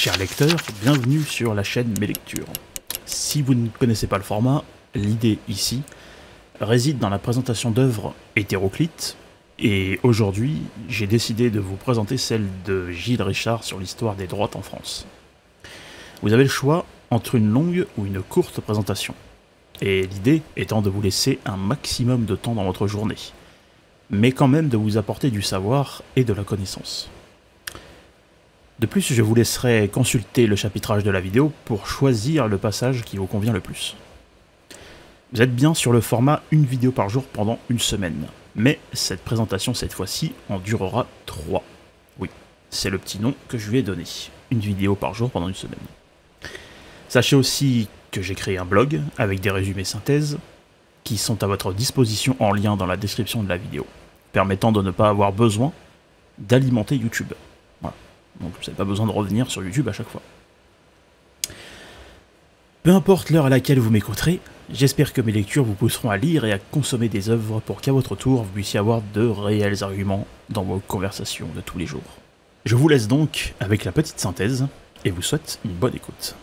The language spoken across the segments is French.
Chers lecteurs, bienvenue sur la chaîne Mes Lectures. Si vous ne connaissez pas le format, l'idée ici réside dans la présentation d'œuvres hétéroclites, et aujourd'hui j'ai décidé de vous présenter celle de Gilles Richard sur l'histoire des droites en France. Vous avez le choix entre une longue ou une courte présentation, et l'idée étant de vous laisser un maximum de temps dans votre journée, mais quand même de vous apporter du savoir et de la connaissance. De plus, je vous laisserai consulter le chapitrage de la vidéo pour choisir le passage qui vous convient le plus. Vous êtes bien sur le format une vidéo par jour pendant une semaine, mais cette présentation cette fois-ci en durera 3. Oui, c'est le petit nom que je lui ai donné, une vidéo par jour pendant une semaine. Sachez aussi que j'ai créé un blog avec des résumés synthèses qui sont à votre disposition en lien dans la description de la vidéo, permettant de ne pas avoir besoin d'alimenter YouTube. Voilà. Donc vous n'avez pas besoin de revenir sur YouTube à chaque fois. Peu importe l'heure à laquelle vous m'écouterez, j'espère que mes lectures vous pousseront à lire et à consommer des œuvres pour qu'à votre tour vous puissiez avoir de réels arguments dans vos conversations de tous les jours. Je vous laisse donc avec la petite synthèse et vous souhaite une bonne écoute.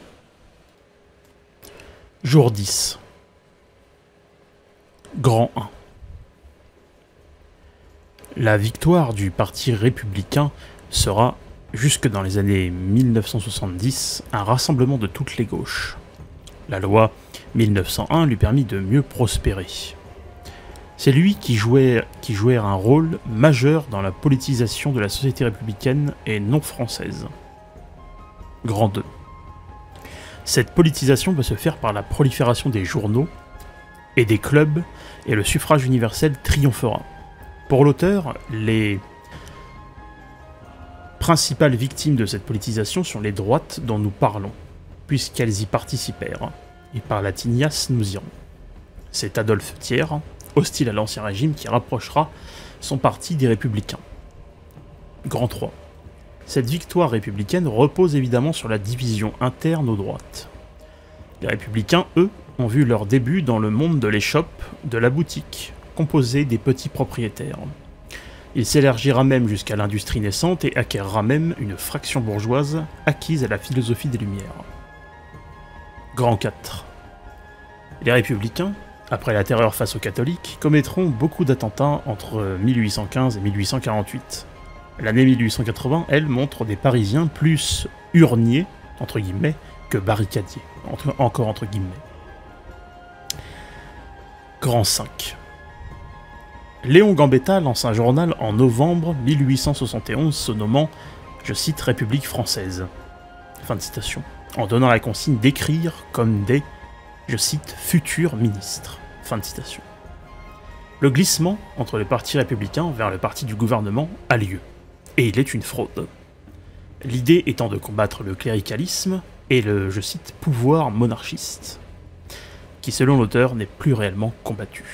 Jour 10. Grand 1. La victoire du Parti républicain sera, jusque dans les années 1970, un rassemblement de toutes les gauches. La loi 1901 lui permit de mieux prospérer. C'est lui qui jouait un rôle majeur dans la politisation de la société républicaine et non française. Grand 2. Cette politisation va se faire par la prolifération des journaux et des clubs, et le suffrage universel triomphera. Pour l'auteur, les principales victimes de cette politisation sont les droites dont nous parlons, puisqu'elles y participèrent, et par la tignasse nous irons. C'est Adolphe Thiers, hostile à l'Ancien Régime, qui rapprochera son parti des Républicains. Grand 3. Cette victoire républicaine repose évidemment sur la division interne aux droites. Les Républicains, eux, ont vu leur début dans le monde de l'échoppe, de la boutique, composé des petits propriétaires. Il s'élargira même jusqu'à l'industrie naissante et acquérera même une fraction bourgeoise acquise à la philosophie des Lumières. Grand 4. Les Républicains, après la terreur face aux catholiques, commettront beaucoup d'attentats entre 1815 et 1848. L'année 1880, elle, montre des Parisiens plus urniers, entre guillemets, que barricadiers, encore entre guillemets. Grand 5. Léon Gambetta lance un journal en novembre 1871 se nommant, je cite, République française. Fin de citation. En donnant la consigne d'écrire comme des, je cite, futurs ministres. Fin de citation. Le glissement entre le parti républicain vers le parti du gouvernement a lieu. Et il est une fraude. L'idée étant de combattre le cléricalisme et le, je cite, pouvoir monarchiste, qui selon l'auteur n'est plus réellement combattu.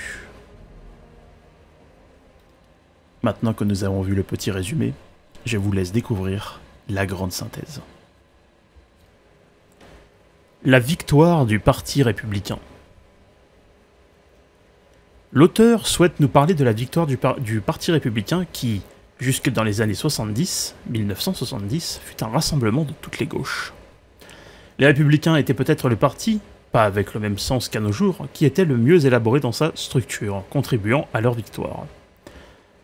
Maintenant que nous avons vu le petit résumé, je vous laisse découvrir la grande synthèse. La victoire du Parti républicain. L'auteur souhaite nous parler de la victoire du Parti républicain qui, jusque dans les années 1970, fut un rassemblement de toutes les gauches. Les Républicains étaient peut-être le parti, pas avec le même sens qu'à nos jours, qui était le mieux élaboré dans sa structure, contribuant à leur victoire.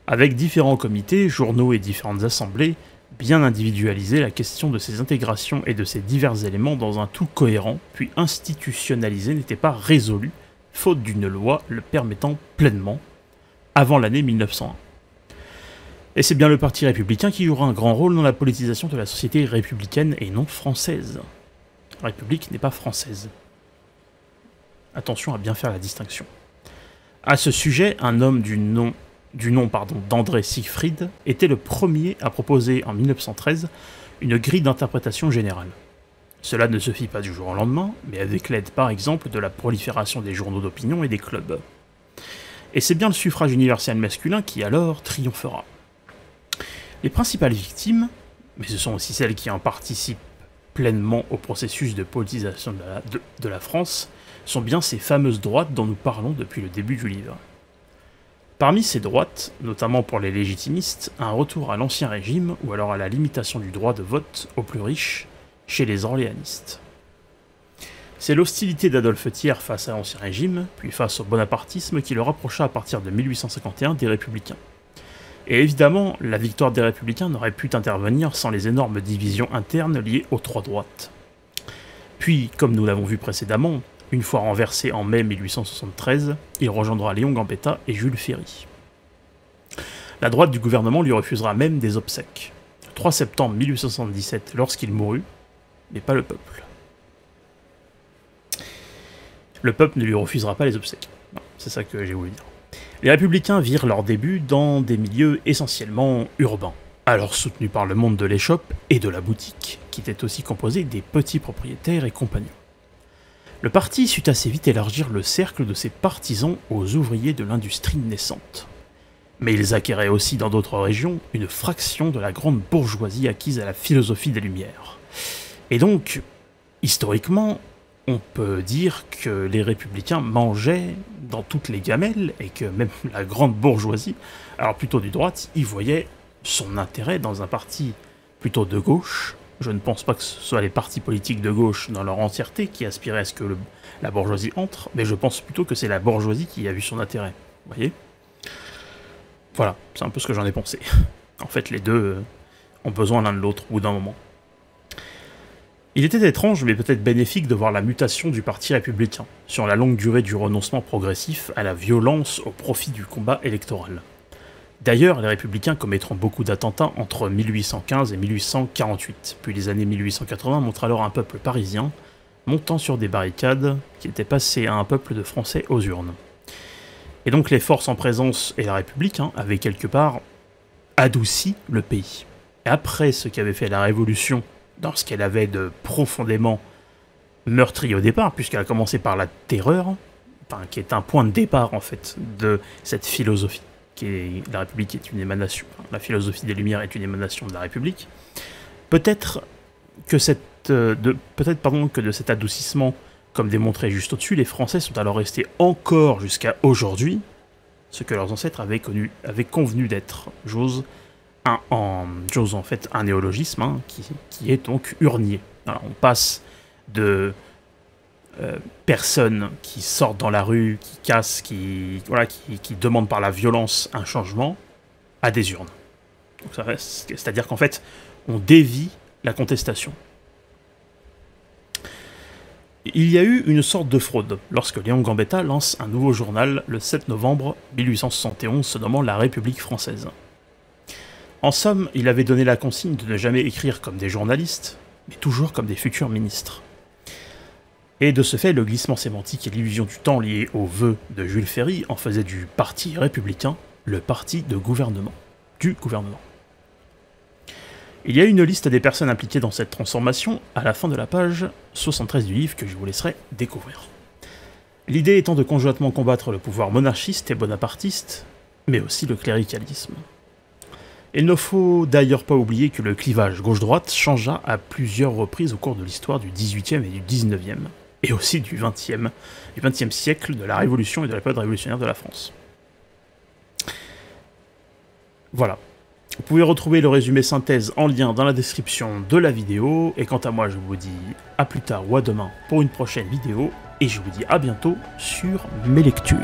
Avec différents comités, journaux et différentes assemblées, bien individualiser la question de ces intégrations et de ces divers éléments dans un tout cohérent, puis institutionnalisé n'était pas résolu, faute d'une loi le permettant pleinement, avant l'année 1901. Et c'est bien le Parti républicain qui jouera un grand rôle dans la politisation de la société républicaine et non française. La République n'est pas française. Attention à bien faire la distinction. À ce sujet, un homme du nom d'André Siegfried était le premier à proposer en 1913 une grille d'interprétation générale. Cela ne se fit pas du jour au lendemain, mais avec l'aide par exemple de la prolifération des journaux d'opinion et des clubs. Et c'est bien le suffrage universel masculin qui alors triomphera. Les principales victimes, mais ce sont aussi celles qui en participent pleinement au processus de politisation de la France, sont bien ces fameuses droites dont nous parlons depuis le début du livre. Parmi ces droites, notamment pour les légitimistes, un retour à l'Ancien Régime ou alors à la limitation du droit de vote aux plus riches chez les orléanistes. C'est l'hostilité d'Adolphe Thiers face à l'Ancien Régime, puis face au bonapartisme qui le rapprocha à partir de 1851 des Républicains. Et évidemment, la victoire des Républicains n'aurait pu intervenir sans les énormes divisions internes liées aux trois droites. Puis, comme nous l'avons vu précédemment, une fois renversé en mai 1873, il rejoindra Léon Gambetta et Jules Ferry. La droite du gouvernement lui refusera même des obsèques. Le 3 septembre 1877, lorsqu'il mourut, mais pas le peuple. Le peuple ne lui refusera pas les obsèques. C'est ça que j'ai voulu dire. Les Républicains virent leur début dans des milieux essentiellement urbains, alors soutenus par le monde de l'échoppe et de la boutique, qui était aussi composé des petits propriétaires et compagnons. Le parti sut assez vite élargir le cercle de ses partisans aux ouvriers de l'industrie naissante. Mais ils acquéraient aussi dans d'autres régions une fraction de la grande bourgeoisie acquise à la philosophie des Lumières. Et donc, historiquement, on peut dire que les Républicains mangeaient dans toutes les gamelles et que même la grande bourgeoisie, alors plutôt du droite, y voyait son intérêt dans un parti plutôt de gauche. Je ne pense pas que ce soit les partis politiques de gauche dans leur entièreté qui aspiraient à ce que la bourgeoisie entre, mais je pense plutôt que c'est la bourgeoisie qui a vu son intérêt. Vous voyez ? Voilà, c'est un peu ce que j'en ai pensé. En fait, les deux ont besoin l'un de l'autre au bout d'un moment. Il était étrange, mais peut-être bénéfique, de voir la mutation du parti républicain, sur la longue durée du renoncement progressif à la violence au profit du combat électoral. D'ailleurs, les républicains commettront beaucoup d'attentats entre 1815 et 1848, puis les années 1880 montrent alors un peuple parisien montant sur des barricades qui étaient passées à un peuple de Français aux urnes. Et donc les forces en présence et la République avaient quelque part adouci le pays. Et après ce qu'avait fait la Révolution, dans ce qu'elle avait de profondément meurtri au départ, puisqu'elle a commencé par la terreur, qui est un point de départ en fait de cette philosophie. La République est une émanation, la philosophie des Lumières est une émanation de la République. Peut-être que de cet adoucissement, comme démontré juste au-dessus, les Français sont alors restés encore jusqu'à aujourd'hui ce que leurs ancêtres avaient convenu d'être. J'ose en fait un néologisme qui est donc urnier. Alors, on passe de personnes qui sortent dans la rue, qui cassent, qui demandent par la violence un changement, à des urnes. C'est-à-dire qu'en fait, on dévie la contestation. Il y a eu une sorte de fraude lorsque Léon Gambetta lance un nouveau journal le 7 novembre 1871 se nommant La République française. En somme, il avait donné la consigne de ne jamais écrire comme des journalistes, mais toujours comme des futurs ministres. Et de ce fait, le glissement sémantique et l'illusion du temps liés aux vœux de Jules Ferry en faisaient du parti républicain le parti du gouvernement. Il y a une liste des personnes impliquées dans cette transformation à la fin de la page 73 du livre que je vous laisserai découvrir. L'idée étant de conjointement combattre le pouvoir monarchiste et bonapartiste, mais aussi le cléricalisme. Il ne faut d'ailleurs pas oublier que le clivage gauche-droite changea à plusieurs reprises au cours de l'histoire du XVIIIe et du XIXe, et aussi du XXe siècle, de la Révolution et de la période révolutionnaire de la France. Voilà. Vous pouvez retrouver le résumé synthèse en lien dans la description de la vidéo, et quant à moi je vous dis à plus tard ou à demain pour une prochaine vidéo, et je vous dis à bientôt sur mes lectures.